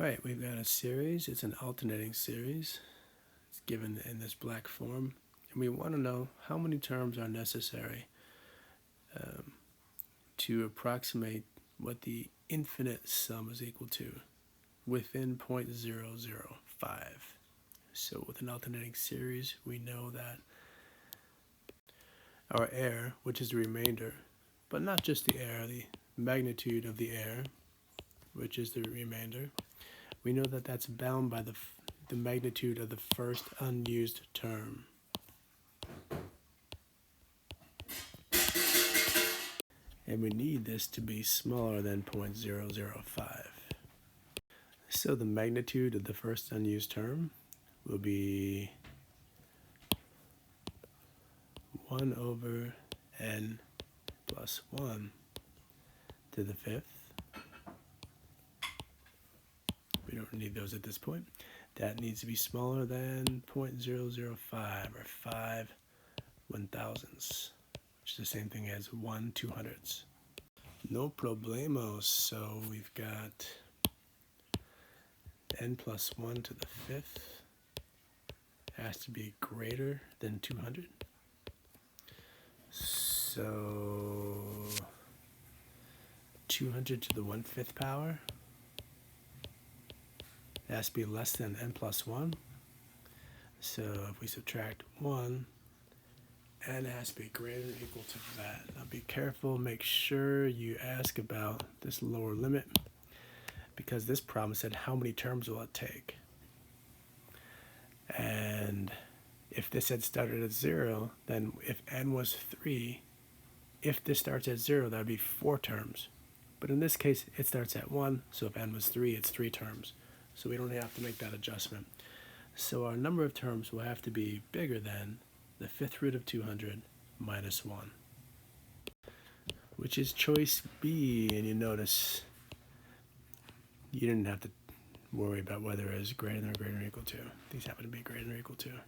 Alright, we've got a series. It's an alternating series. It's given in this black form. And we want to know how many terms are necessary to approximate what the infinite sum is equal to within 0.005. So with an alternating series, we know that our error, which is the remainder, but not just the error, the magnitude of the error, which is the remainder, we know that that's bound by the magnitude of the first unused term. And we need this to be smaller than 0.005. So the magnitude of the first unused term will be 1 over n plus 1 to the fifth. We don't need those at this point. That needs to be smaller than 0.005 or 5 1,000ths, which is the same thing as 1 200ths. No problemos. So we've got n plus 1 to the fifth has to be greater than 200. So 200 to the 1/5 power has to be less than n plus 1. So if we subtract 1, n has to be greater than or equal to that. Now be careful, make sure you ask about this lower limit, because this problem said how many terms will it take. And if this had started at 0, then if n was 3, if this starts at 0, that would be 4 terms. But in this case, it starts at 1, so if n was 3, it's 3 terms. So we don't have to make that adjustment. So our number of terms will have to be bigger than the 5th root of 200 minus 1, which is choice B. And you notice you didn't have to worry about whether it is greater than or equal to. These happen to be greater than or equal to.